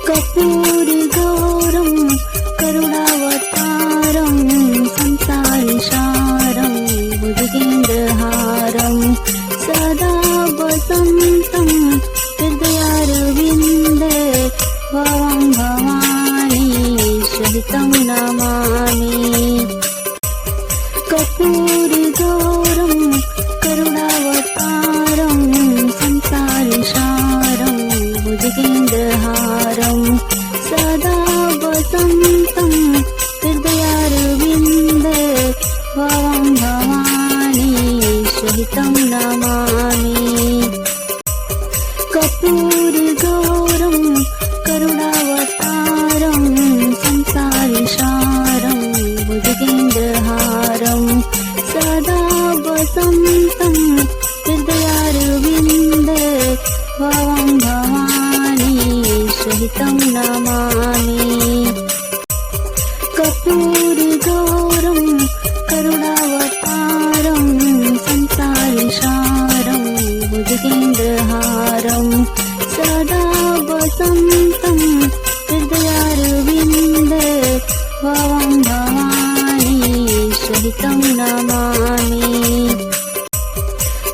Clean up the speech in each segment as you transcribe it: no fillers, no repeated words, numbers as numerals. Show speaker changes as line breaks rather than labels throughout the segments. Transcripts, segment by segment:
कर्पूरगौरं करुणावतारं संसारसारं भुजगेन्द्रहारं सदा वसन्तं हृदयारविन्दे भवं भवानी सहितं नमामि। कर्पूरगौरं करुणावतारं संसारसारं भुजगेन्द्रहारं सदा वसन्तं हृदयारविन्दे भवं भवानी सहितं नमामि। कर्पूरगौरं करुणावतारं संसारसारं भुजगेन्द्रहारं सदा वसन्तं हृदयारविन्दे भवं भवानी सहितं नमामि। कर्पूरगौरं करुणावतारं संसारसारं भुजगेन्द्रहारं सदा वसन्तं हृदयारविन्दे भवं भवानी सहितं नमामि।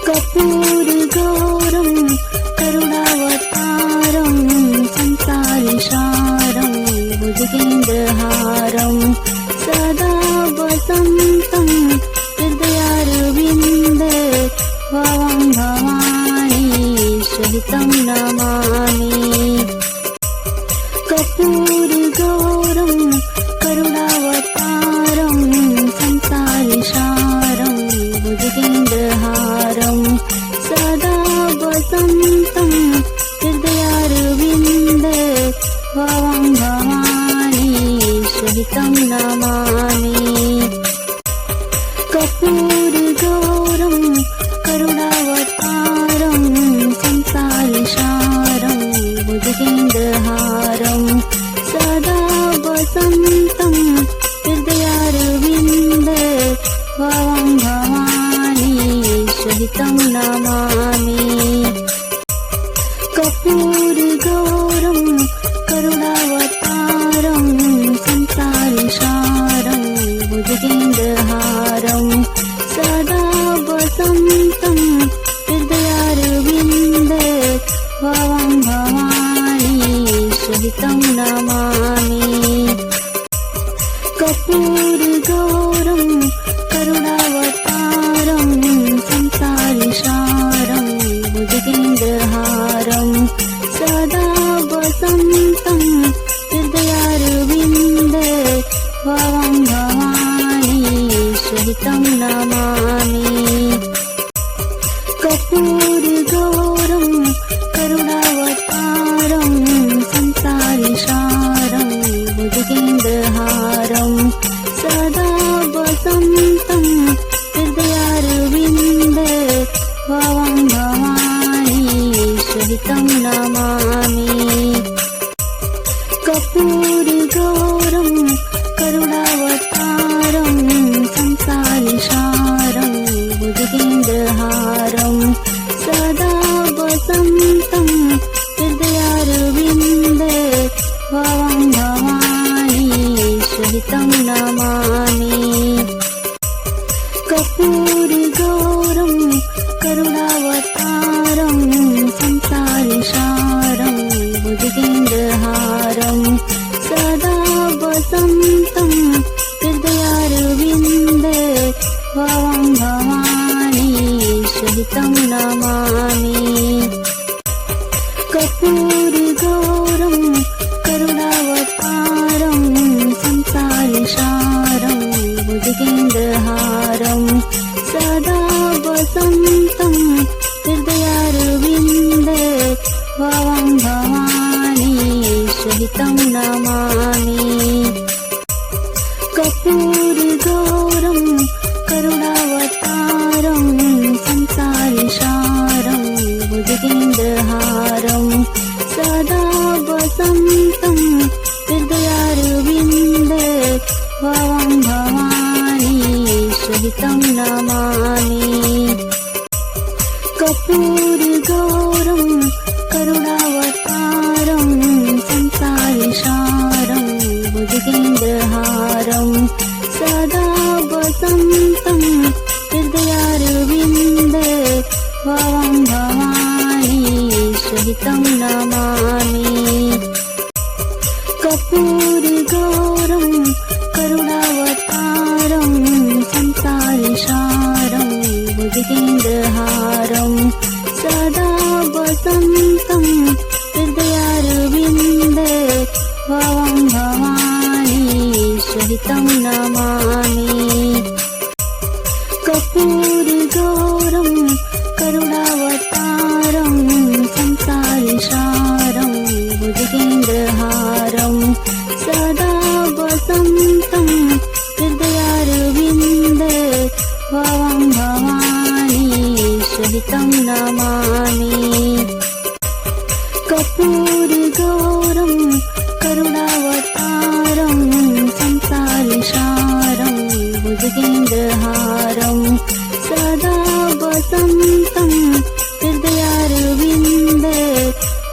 कर्पूरगौरं करुणावतारं संसारसारं भुजगेन्द्रहारं सदा वसन्तं हृदयारविन्दे भवं भवानी सहितं नमामि। कर्पूरगौरं करुणावतारं संसारसारं भुजगेन्द्रहारं सदा वसन्तं हृदयारविन्दे भवं भवानी सहितं नमामि। कर्पूरगौरं करुणावतारं संसारसारं भुजगेन्द्रहारं सदा वसन्तं हृदयारविन्दे भवं भवानी सहितं नमामि। कर्पूरगौरं करुणावतारं संसारसारं भुजगेन्द्रहारं सदा वसन्तं हृदयारविन्दे भवं भवानी सहितं नमामि। कर्पूरगौरं करुणावतारं संसारसारं भुजगेन्द्रहारं सदा वसन्तं हृदयारविन्दे भवं भवानी सहितं नमामि। कर्पूरगौरं करुणावतारं संसारसारं भुजगेन्द्रहारं सदा वसन्तं हृदयारविन्दे भवं भवानी सहितं नमामि। कर्पूरगौरं करुणावतारं संसारसारं भुजगेन्द्रहारं सदा वसन्तं हृदयारविन्दे भवं भवानी सहितं नमामि। कर्पूरगौरं करुणावतारं संसारसारं भुजगेन्द्रहारं सदा वसन्तं हृदयारविन्दे भवं भवानी सहितं नमामि। कर्पूरगौरं करुणावतारं संसारसारं भुजगेन्द्रहारं सदा वसन्तं हृदयारविन्दे भवं भवानी सहितं नमामि। कर्पूरगौरं करुणावतारं संसारसारं भुजगेन्द्रहारं सदा वसन्तं हृदयारविन्दे भवं भवानी सहितं नमामि। कर्पूरगौरं करुणावतारं संसार भुजगेन्द्रहारं सदा वसन्तं हृदयारविन्दे भवं भवानी सहितं नमामि। कर्पूरगौरं करुणावतारं संसारसारं भुजगेन्द्रहारं सदा वसन्तं हृदयारविन्दे भवं भवानी सहितं नमामि। कर्पूरगौरं करुणावतारं संसारसारं भुजगेन्द्रहारं सदा वसन्तं हृदयारविन्दे भवं भवानी सहितं नमामि। कर्पूरगौरं करुणावतारं संसारसारं भुजगेन्द्रहारं सदा वसन्तं हृदयारविन्दे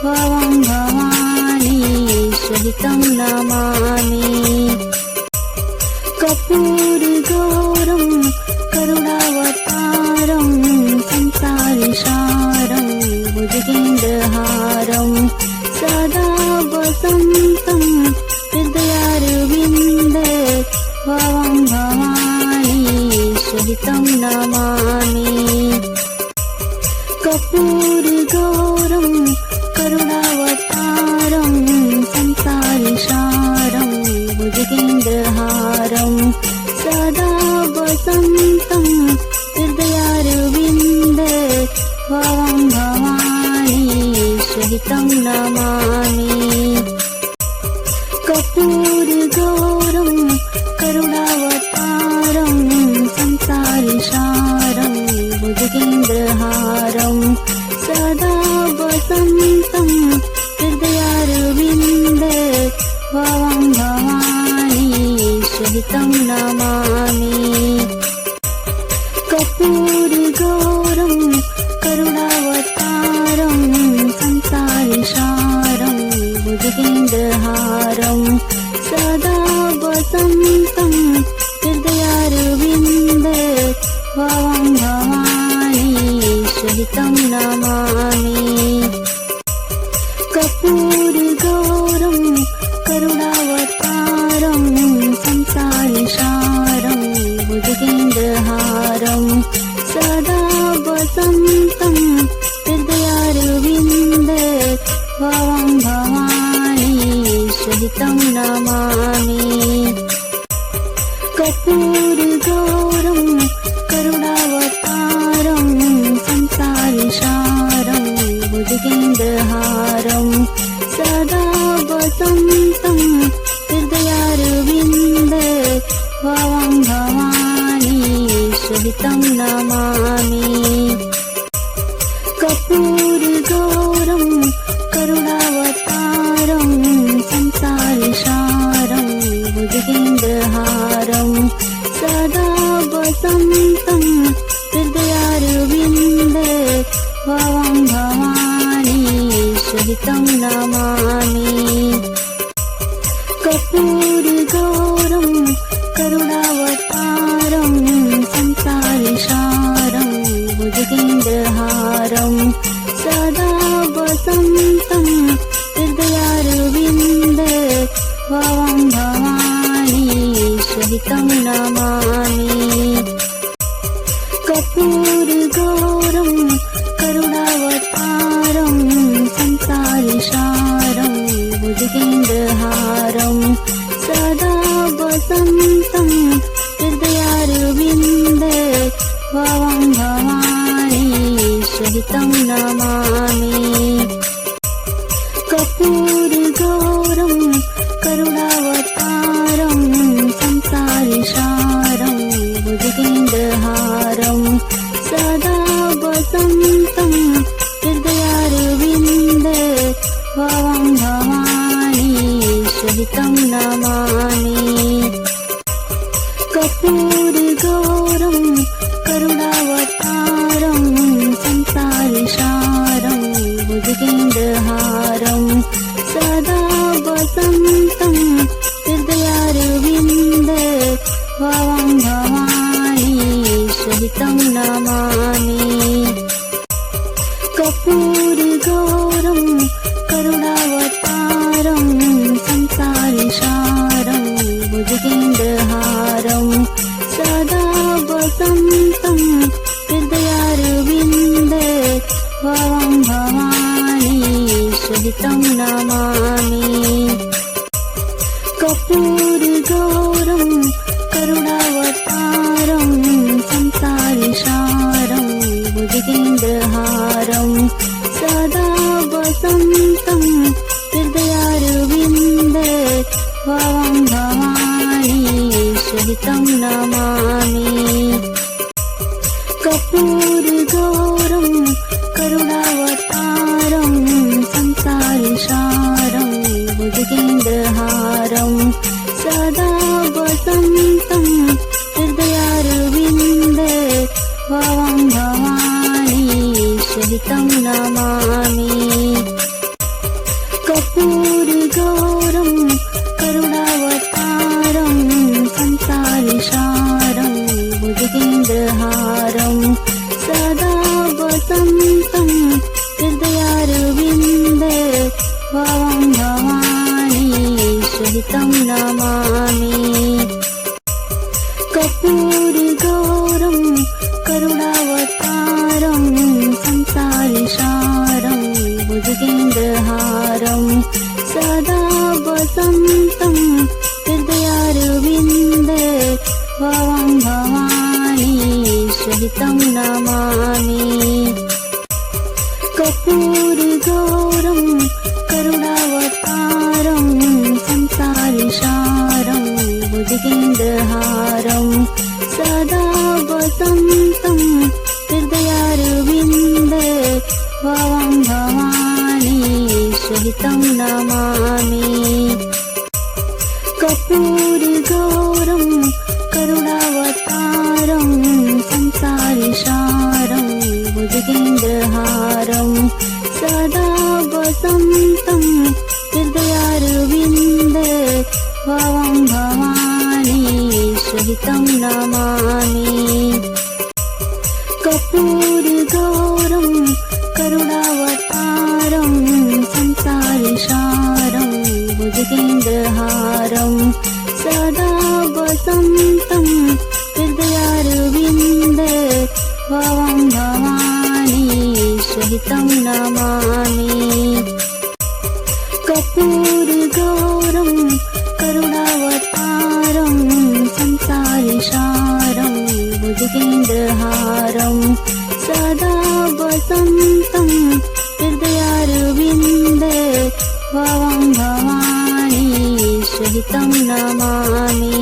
भवं भवानी सहितं नमामि। कर्पूरगौरं करुणावतारं संसारसारं भुजगेन्द्रहारं सदा वसन्तं हृदयारविन्दे भवं भवानी सहितं नमामि। कर्पूरगौरं करुणावतारं संसारसारं भुजगेन्द्रहारं सदा वसन्तं हृदयारविन्दे भवं भवानी सहितं नमामि। कर्पूरगौरं करुणावतारं संसारसारं भुजगेन्द्रहारं सदा वसन्तं हृदयारविन्दे भवं भवानी सहितं नमामि। कर्पूरगौरं करुणावतारं संसारसारं भुजगेन्द्रहारं सदा वसन्तं हृदयारविन्दे भवं भवानी सहितं नमामि। कर्पूरगौरं करुणावतारं संसारसारं भुजगेन्द्रहारं सदा वसन्तं हृदयारविन्दे भवं भवानी सहितं नमामि। कर्पूरगौरं करुणावतारं संसारसारं भुजगेन्द्रहारं सदा वसन्तं हृदयारविन्दे भवं भवानी सहितं नमामि। कर्पूरगौरं करुणावतारं संसारसारं भुजगेन्द्रहारं सदा वसन्तं हृदयारविन्दे भवं भवानी सहितं नमामि। कर्पूरगौरं करुणावतारं संसारसारं भुजगेन्द्रहारं सदा वसन्तं हृदयारविन्दे भवं भवानी सहितं नमामि। कर्पूरगौरं करुणावतारं संसारसारं भुजगेन्द्रहारं सदा वसन्तं हृदयारविन्दे भवं भवानी सहितं नमामि। कर्पूरगौरं करुणावतारं संसारसारं भुजगेन्द्रहारं सदा वसन्तं हृदयारविन्दे भवं भवानी सहितं नमामि। कर्पूरगौरं करुणावतारं संसारसारं भुजगेन्द्रहारं सदा वसन्तं हृदया भावं भवानी सहितं नमामि कर्पूरगौरं करुणावतारं संसारसारं भुजगेन्द्रहारं सदा वसन्तं हृदयारविन्दे भावं भवानी सहितं नमामि कर्पूरगौरं करुणावतारं संसारसारं भुजगेन्द्रहारं सदा वसन्तं हृदयारविन्दे भावं भवानी सहितं नमामि कर्पूरगौरं करुणावतारं संसारसारं भुजगेन्द्रहारं सदा वसन्तं हृदयारविन्दे भावं भवानी सहितं नमामि कर्पूरगौरं करुणावतारं संसारसारं भुजगेन्द्रहारं सदा वसन्तं हृदयारविन्दे भावं भवानी सहितं नमामि कर्पूरगौरं करुणावतारं संसारसारं भुजगेन्द्रहारं सदा वसन्तं हृदयारविन्दे भावं भवानी सहितं नमामि कर्पूरगौरं करुणावतारं संसारसारं भुजगेन्द्रहारं सदा वसन्तं हृदयारविन्दे भावं भवानी सहितं नमामि कर्पूरगौरं करुणावतारं संसारसारं भुजगेन्द्रहारं सदा वसन्तं हृदयारविन्दे भावं भवानी सहितं नमामि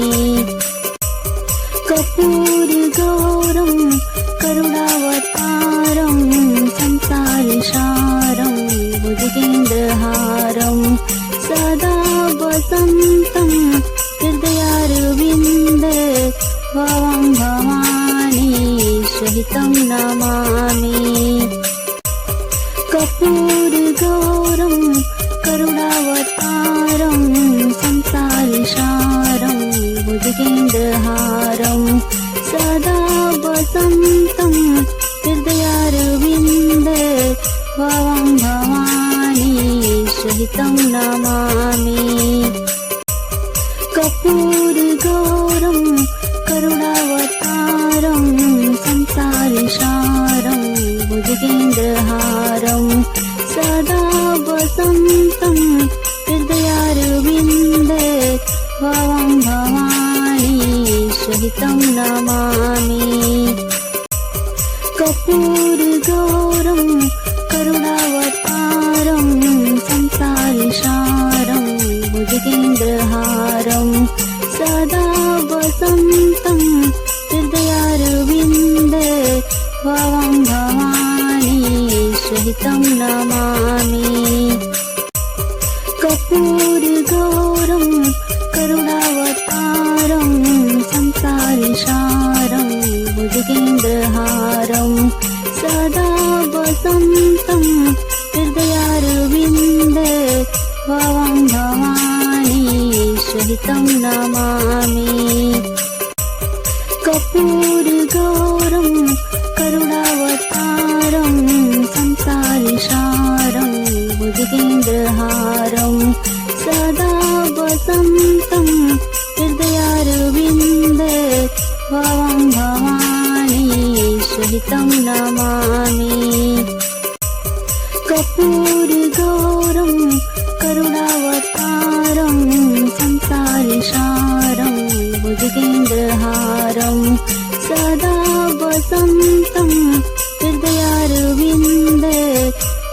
कर्पूरगौरं करुणावतारं संसारसारं भुजगेन्द्रहारं सदा वसन्तं हृदयारविन्दे भावं भवानी सहितं नमामि कर्पूरगौरं करुणावतारं संसारसारं भुजगेन्द्रहारं सदा वसन्तं हृदयारविन्दे भावं भवानी सहितं नमामि कर्पूरगौरं करुणावतारं संसारसारं भुजगेन्द्रहारं सदा वसन्तं हृदयारविन्दे भावं भवानी सहितं नमामि कर्पूरगौरं करुणावतारं संसारसारं भुजगेन्द्रहारं सदा वसन्तं हृदयारविन्दे भावं भवानी सहितं नमामि कर्पूरगौरं करुणावतारं संसारसारं भुजगेन्द्रहारं सदा वसन्तं हृदयारविन्दे भावं भवानी सहितं नमामि कर्पूरगौरं करुणावतारं संसारसारं भुजगेन्द्रहारं सदा वसन्तं हृदयारविन्दे भावं भवानी सहितं नमामि कर्पूरगौरं करुणावतारं संसारसारं भुजगेन्द्रहारं सदा वसन्तं हृदयारविन्दे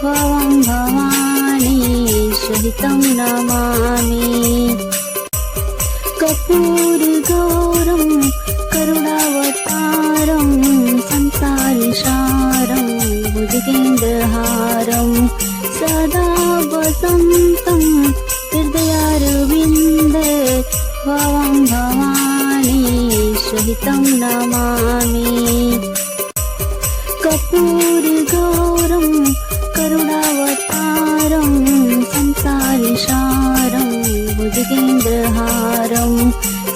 भावं भवानी सहितं नमामि कर्पूरगौरं करुणावतारं संसारसारं भुजगेन्द्रहारं सदा वसन्तं हृदयारविन्दे भवं भवानी सहितं नमामि। कर्पूरगौरं करुणावतारं संसारसारं भुजगेन्द्रहारं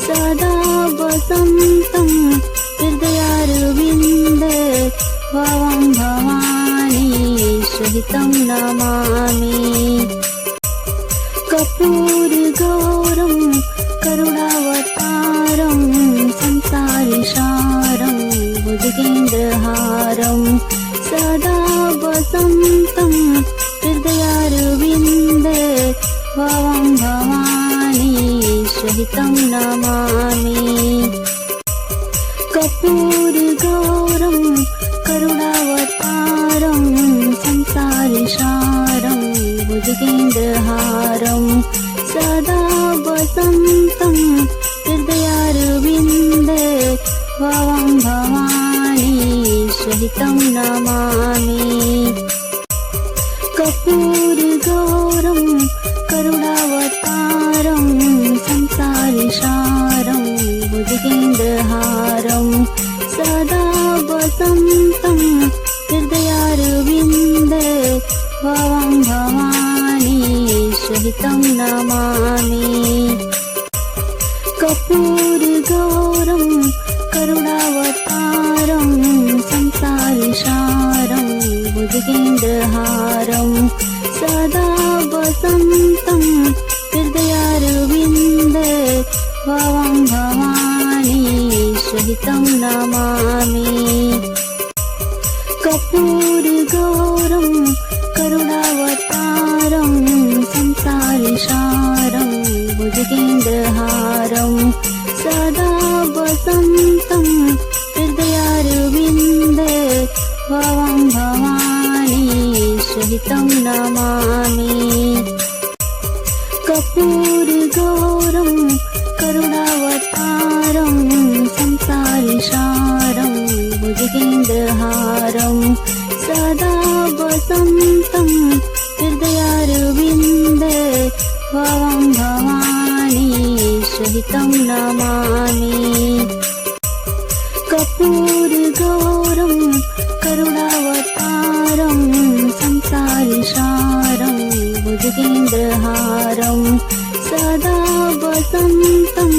सदा वसन्तं हृदयारविन्दे भवं भवानी सहितं नमामि। कर्पूरगौरं करुणावतारं संसारसारं भुजगेन्द्रहारं सदा वसन्तं हृदयारविन्दे भवं भवानी सहितं नमामि। कर्पूरगौरं करुणावतारं संसारसारं भुजगेन्द्रहारं सदा वसन्तं हृदयारविन्दे भवं भवानी सहितं नमामि। कर्पूरगौरं करुणावतारं संसारसारं भुजगेन्द्रहारं सदा वसन्तं हृदयारविन्दे भवं भवानी सहितं नमामि। कर्पूरगौरं करुणावतारं संसारसारं भुजगेन्द्रहारं सदा वसन्तं हृदयारविन्दे भवं भवानी सहितं नमामि। कर्पूरगौरं करुणावतारं संसारसारं भुजगेन्द्रहारं सदा वसन्तं हृदयारविन्दे भवं भवानी सहितं नमामि। कर्पूरगौरं करुणावतारं संसारसारं भुजगेन्द्रहारं सदा वसन्तं हृदयारविन्दे भवं भवानी सहितं नमामि। कर्पूरगौरं करुणावतारं संसारसारं भुजगेन्द्रहारं सदा वसन्तं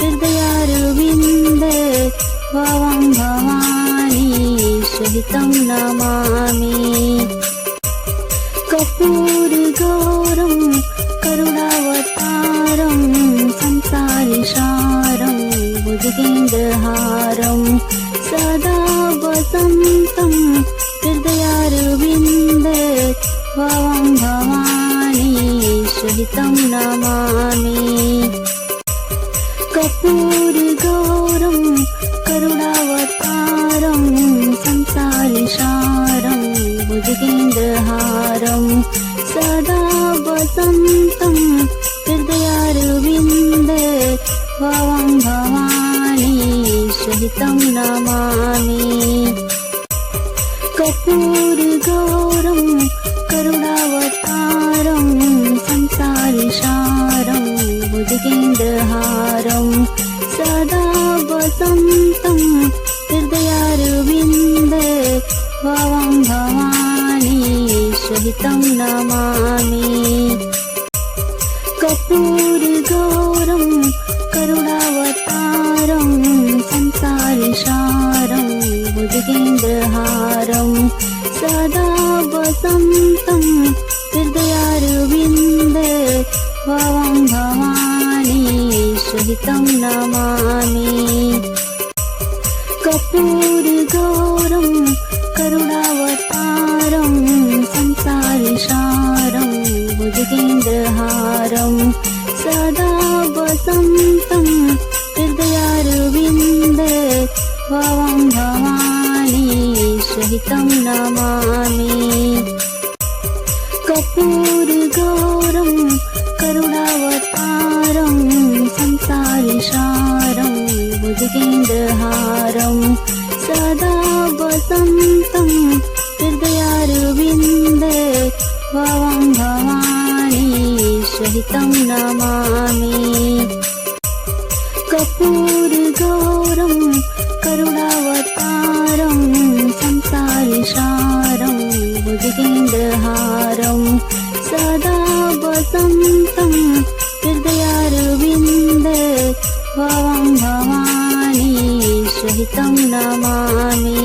हृदयारविन्दे भवं भवानी सहितं नमामि। कर्पूरगौरं करुणावतारं संसारसारं भुजगेन्द्रहारं सदा वसन्तं हृदयारविन्दे भवं भवानी सहितं नमामि। कर्पूरगौरं करुणावतारं संसारसारं भुजगेन्द्रहारं सदा वसन्तं हृदयारविन्दे भवं भवानी सहितं नमामि। कर्पूरगौरं करुणावतारं संसारसारं भुजगेन्द्रहारं सदा वसन्तं हृदयारविन्दे भवं भवानी सहितं नमामि। कर्पूरगौरं करुणावतारं संसारसारं भुजगेन्द्रहारं सदा वसन्तं हृदयारविन्दे भवं भवानी सहितं नमामि। कर्पूरगौरं करुणावतारं संसारसारं भुजगेन्द्रहारं सदा वसन्तं हृदयारविन्दे भवं भवानी सहितं नमामि। कर्पूरगौरं करुणावतारं संसारसारं सहितं नमामि कर्पूरगौरं करुणावतारं संसारसारं भुजगेन्द्रहारं सदा वसन्तं हृदयारविन्दे भवं भवानी सहितं नमामि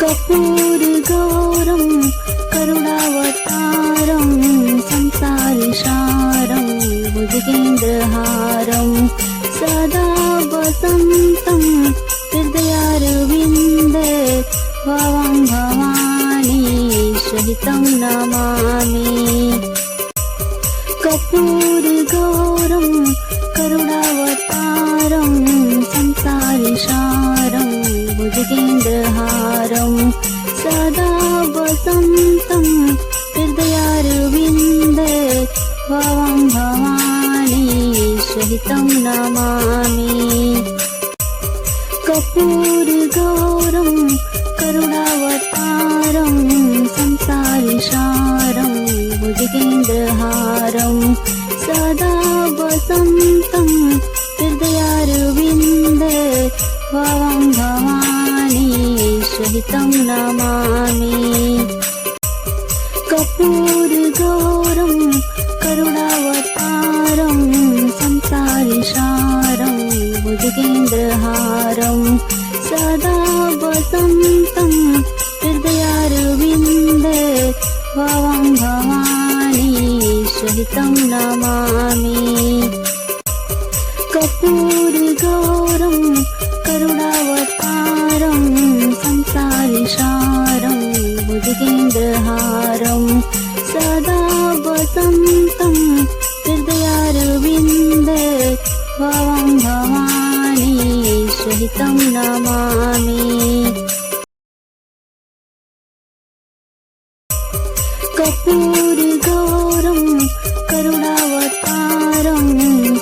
कर्पूरगौरं करुणावतारं संसारसारं भुजगेन्द्रहारं सदा वसन्तं हृदयारविन्दे भवं भवानी सहितं नमामि कर्पूरगौरं करुणावतारं संसारसारं भुजगेन्द्रहारं सदा वसन्तं हृदयारविन्दे भवं भवानी सहितं नमामि कर्पूरगौरं करुणावतारं संसारसारं भुजगेन्द्रहारं सदा वसन्तं हृदयारविन्दे भवं भवानी सहितं नमामि कर्पूरगौरं करुणावतारं संसारसारं भुजगेन्द्रहारं सदा वसन्तं हृदयारविन्दे भवं भवानी सहितं नमामि कर्पूरगौरं करुणावतारं संसारसारं भुजगेन्द्रहारं सदा वसन्तं हृदयारविन्दे भवं भवानी सहितं नमामि कर्पूरगौरं करुणावतारं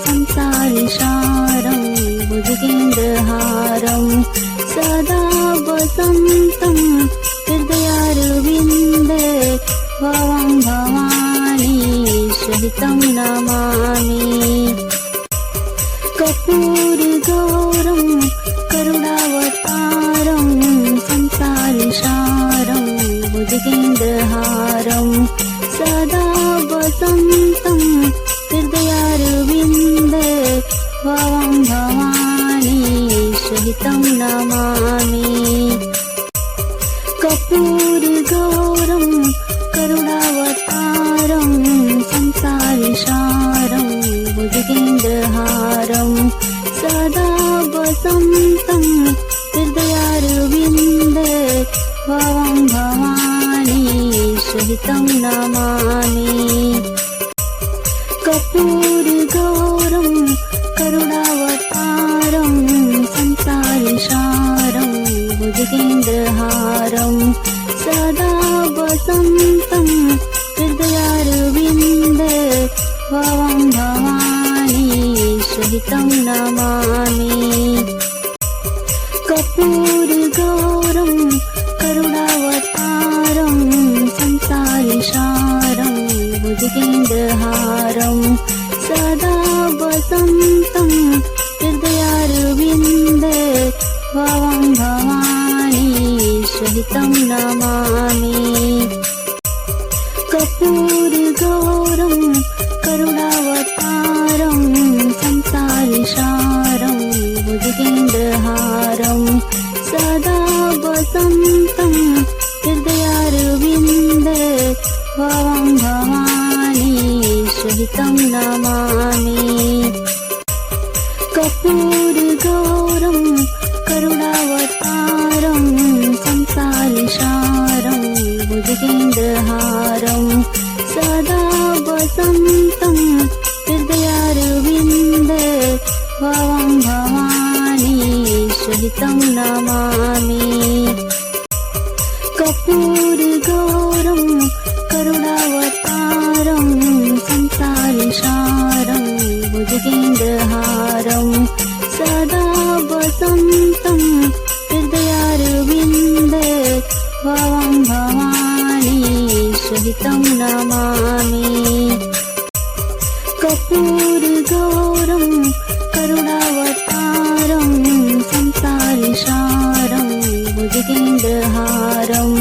संसारसारं भुजगेन्द्रहारं सदा वसन्तं हृदयारविन्दे भवं भवानी सहितं नमामि कर्पूरगौरं करुणावतारं संसारसारं भुजगेन्द्रहारं सदा वसन्तं हृदयारविन्दे भवं भवानी सहितं नमामि कर्पूरगौरं करुणावतारं संसारसारं भुजगेन्द्रहारं सदा वसन्तं हृदयारविन्दे भवं भवानी सहितं नमामि कर्पूरगौरं करुणावतारं संसारसारं भुजगेन्द्रहारं सदा वसन्तं हृदयारविन्दे भवं भवानी सहितं नमामि कर्पूरगौरं करुणावतारं संसारसारं भुजगेन्द्रहारं सदा वसन्तं हृदयारविन्दे भवं भवानी सहितं नमामि कर्पूरगौरं करुणावतारं संसारसारं भुजगेन्द्रहारं सदा वसन्तं हृदयारविन्दे भवं भवानी सहितं नमामि कर्पूरगौरं करुणावतारं संसारसारं भुजगेन्द्रहारं सदा वसन्तं हृदयारविन्दे भवं भवानी सहितं नमामि कर्पूरगौरं करुणावतारं संसारसारं भुजगेन्द्रहारं सदा वसन्तं हृदयारविन्दे भवं भवानी सहितं नमामि कर्पूरगौरं करुणावतारं संसारसारं भुजगेन्द्रहारं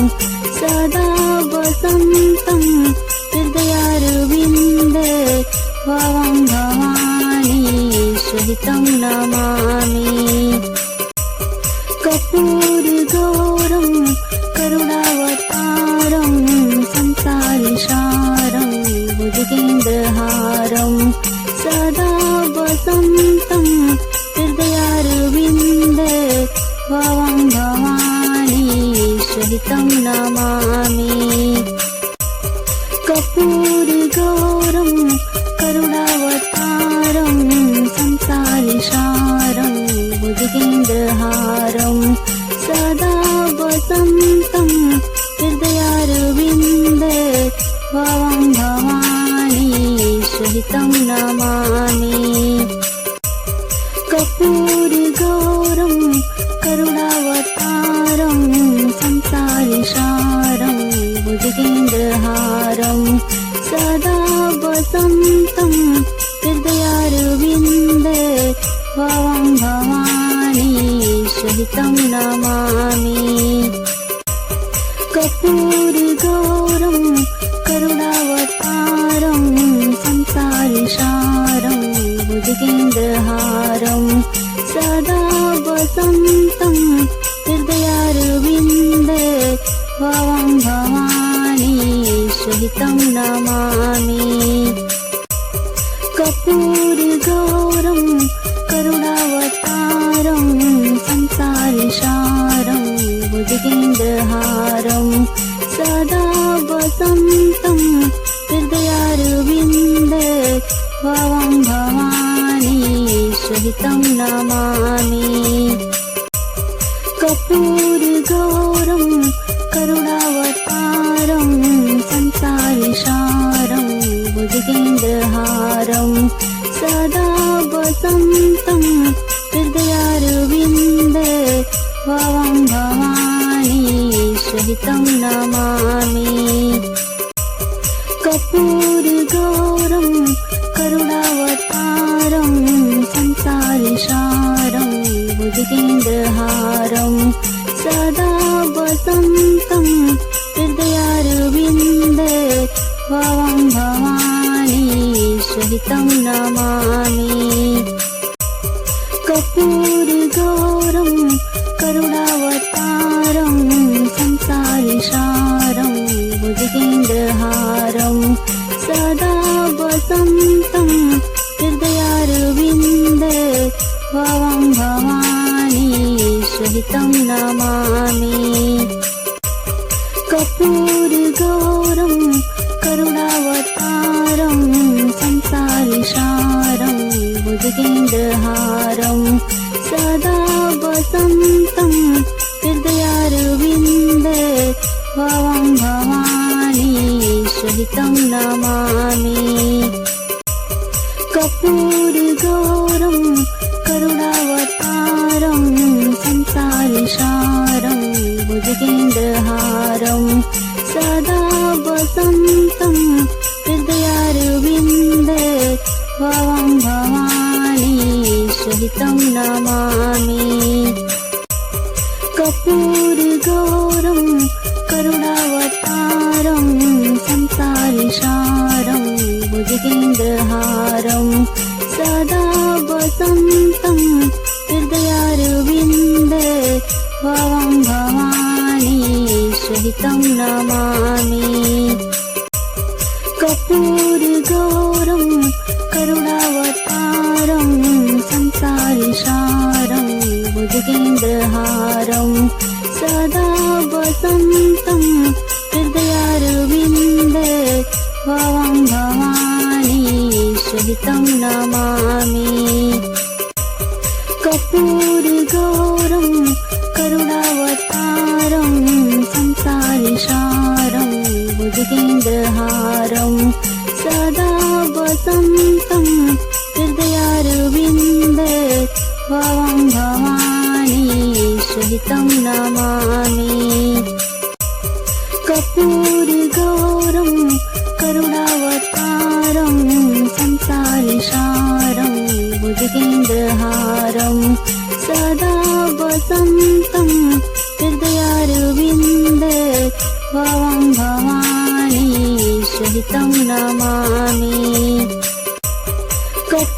सदा वसन्तं हृदयारविन्दे भवं भवानी सहितं नमामि। कर्पूरगौरं करुणावतारं संसारसारं भुजगेन्द्रहारं सदा वसन्तं हृदयारविन्दे भवं भवानी सहितं नमामि। कर्पूरगौरं करुणावतारं संसारसारं भुजगेन्द्रहारं सदा वसन्तं हृदयारविन्दे भवं भवानी सहितं नमामि। कर्पूरगौरं करुणावतारं संसारसारं भुजगेन्द्रहारं सदा वसन्तं हृदयारविन्दे भवं भवानी सहितं नमामि। कर्पूरगौरं करुणावतारं संसारसारं भुजगेन्द्रहारं सदा वसन्तं हृदयारविन्दे भवं भवानी सहितं नमामि। कर्पूरगौरं करुणावतारं संसारसारं भुजगेन्द्रहारं सदा वसन्तं हृदयारविन्दे भवं भवानी सहितं नमामि। कर्पूरगौरं करुणावतारं संसारसारं भुजगेन्द्रहारं सदा वसन्तं हृदयारविन्दे भवं भवानी सहितं नमामि। कर्पूरगौरं करुणावतारं संसारसारं भुजगेन्द्रहारं सदा वसन्तं हृदयारविन्दे भवं भवानी सहितं नमामि। कर्पूरगौरं करुणावतारं संसारसारं भुजगेन्द्रहारं सदा वसन्तं हृदयारविन्दे भवं भवानी सहितं नमामि। कर्पूरगौरं करुणावतारं संसारसारं भुजगेन्द्रहारं सदा वसन्तं हृदयारविन्दे भवं भवानी सहितं नमामि। कर्पूरगौरं करुणावतारं संसारसारं भुजगेन्द्रहारं सदा वसन्तं हृदयारविन्दे भवं भवानी सहितं नमामि। कर्पूरगौरं करुणावतारं संसारसारं भुजगेन्द्रहारं सदा वसन्तं हृदयारविन्दे भवं भवानी सहितं नमामि। कर्पूरगौरं करुणावतारं संसारसारं भुजगेन्द्रहारं सदा वसन्तं हृदयारविन्दे भवं भवानी सहितं नमामि। कर्पूरगौरं करुणावतारं संसारसारं भुजगेन्द्रहारं सदा वसन्तं हृदयारविन्दे भवं भवानी सहितं नमामि। कर्पूरगौरं करुणावतारं संसार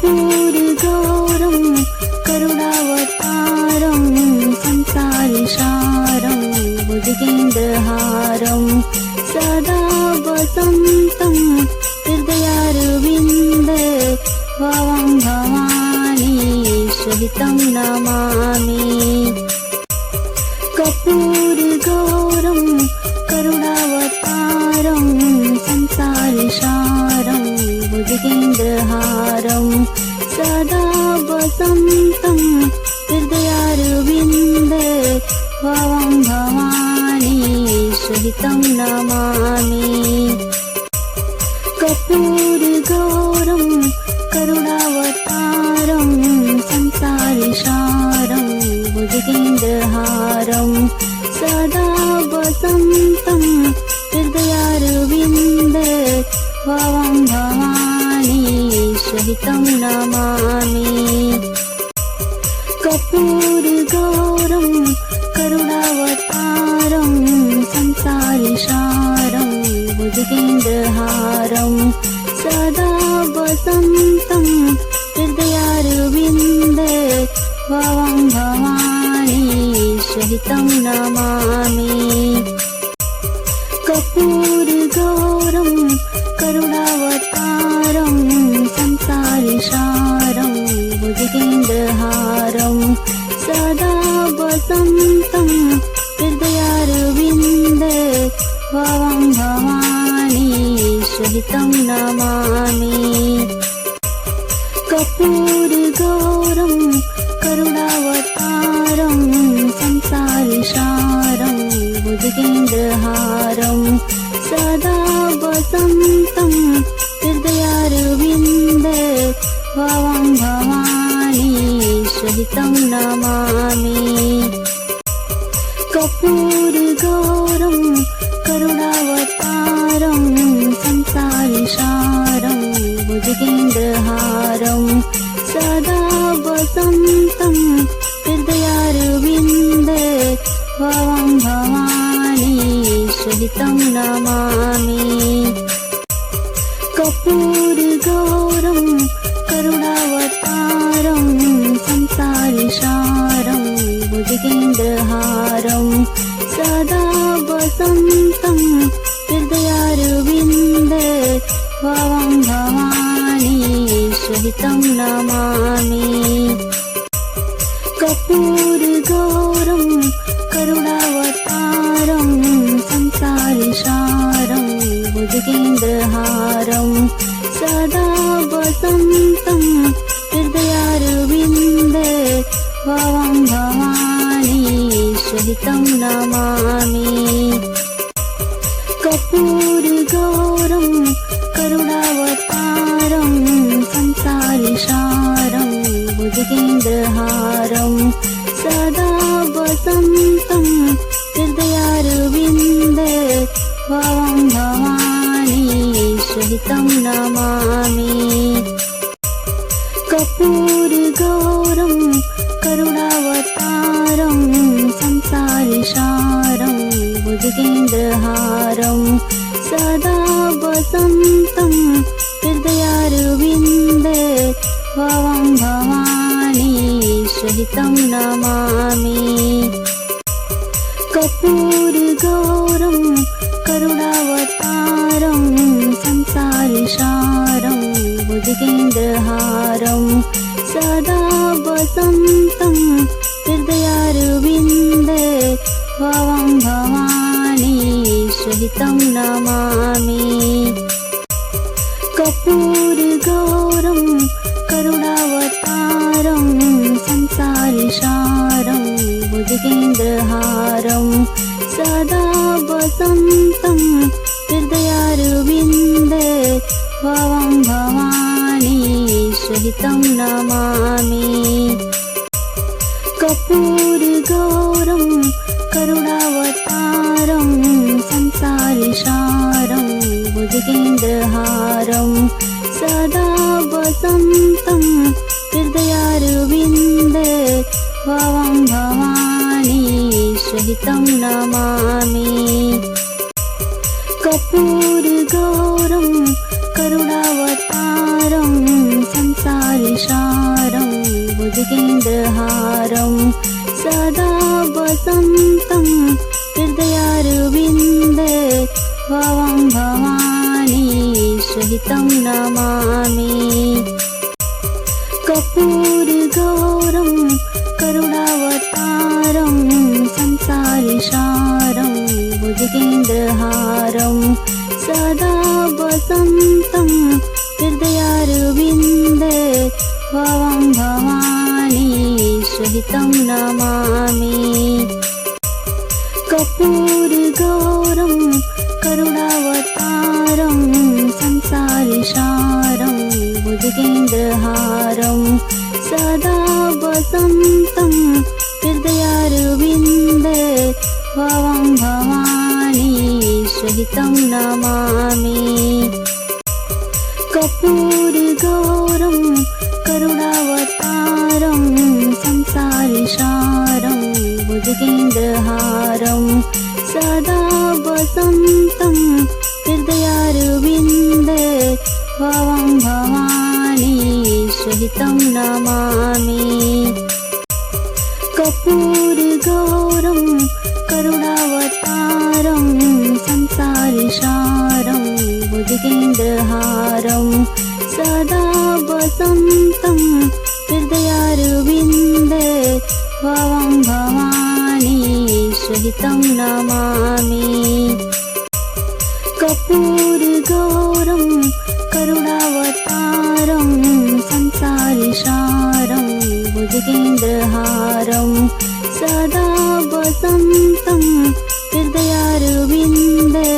कर्पूरगौरं करुणावतारं संसारसारं भुजगेन्द्रहारं सदा वसन्तं हृदयारविन्दे भवं भवानी सहितं नमामि। कर्पूरगौरं करुणावतारं संसारसारं भुजगेन्द्रहारं सदा वसन्तं हृदयारविन्दे भवं भवानी सहितं नमामि। कर्पूरगौरं करुणावतारं संसारसारं भुजगेन्द्रहारं सदा वसन्तं हृदयारविन्दे भवं भवानी सहितं नमामि। कर्पूरगौरं करुणावतारं संसारसारं भुजगेन्द्रहारं सदा वसन्तं हृदयारविन्दे भवं भवानी सहितं नमामि। कर्पूरगौरं करुणावतारं संसारसारं भुजगेन्द्रहारं सदा वसन्तं हृदयारविन्दे भवं भवानी सहितं नमामि। कर्पूरगौरं करुणावतारं संसारसारं भुजगेन्द्रहारं सदा वसन्तं हृदयारविन्दे भवं भवानी सहितं नमामि। कर्पूरगौरं करुणावतारं संसारसारं भुजगेन्द्रहारं सदा वसन्तं हृदयारविन्दे भवं भवानी सहितं नमामि। कर्पूरगौरं करुणावतारं संसारसारं भुजगेन्द्रहारं सदा वसन्तं हृदयारविन्दे भवं भवानी सहितं नमामि। कर्पूरगौरं करुणावतारं संसारसारं भुजगेन्द्रहारं सदा वसन्तं हृदयारविन्दे भवं भवानी सहितं नमामि। कर्पूरगौरं करुणावतारं संसारसारं भुजगेन्द्रहारं सदा वसन्तं हृदयारविन्दे भवं भवानी सहितं नमामि। कर्पूरगौरं करुणावतारं संसारसारं भुजगेन्द्रहारं सदा वसन्तं हृदयारविन्दे भवं भवानी सहितं नमामि। कर्पूरगौरं करुणावतारं संसारसारं भुजगेन्द्रहारं सदा वसन्तं हृदयारविन्दे भवं भवानी सहितं नमामि। कर्पूरगौरं करुणावतारं संसारसारं भुजगेन्द्रहारं सदा वसन्तं हृदयारविन्दे भवं भवानी सहितं नमामि। कर्पूरगौरं करुणावतारं संसारसारं भुजगेन्द्रहारं सदा वसन्तं हृदयारविन्दे भवं भवानी सहितं नमामि। कर्पूरगौरं करुणावतारं संसारसारं भुजगेन्द्रहारं सदा वसन्तं हृदयारविन्दे भवं भवानी सहितं नमामि। कर्पूरगौरं करुणावतारं संसारसारं भुजगेन्द्रहारं सदा वसन्तं हृदयारविन्दे भवं भवानी सहितं नमामि। कर्पूरगौरं करुणावतारं संसारसारं भुजगेन्द्रहारं सदा वसन्तं हृदयारविन्दे भवं भवानी सहितं नमामि। कर्पूरगौरं करुणावतारं संसारसारं भुजगेन्द्रहारं सदा वसन्तं हृदयारविन्दे भवं भवानी सहितं नमामि। कर्पूरगौरं करुणावतारं संसारसारं भुजगेन्द्रहारं सदा वसन्तं हृदयारविन्दे भवं भवानी सहितं नमामि। कर्पूरगौरं करुणावतारं संसारसारं भुजगेन्द्रहारं सदा वसन्तं हृदयारविन्दे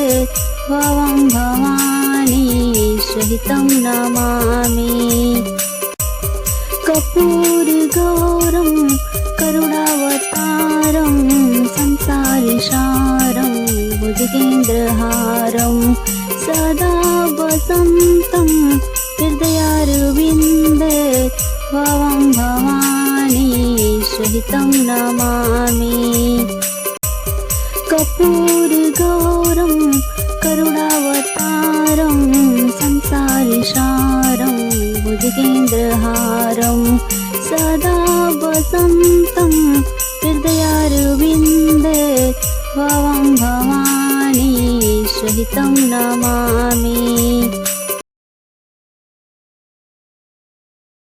भवं भवानी सहितं नमामि। कर्पूरगौरं करुणावतारं संसारसारं भुजगेन्द्रहारं सदा वसन्तं हृदयारविन्दे भवं भवानी सहितं नमामि। कर्पूरगौरं करुणावतारं संसारसारं भुजगेन्द्रहारं सदा वसन्तं हृदयारविन्दे भवं भवानी सहितं नमामि।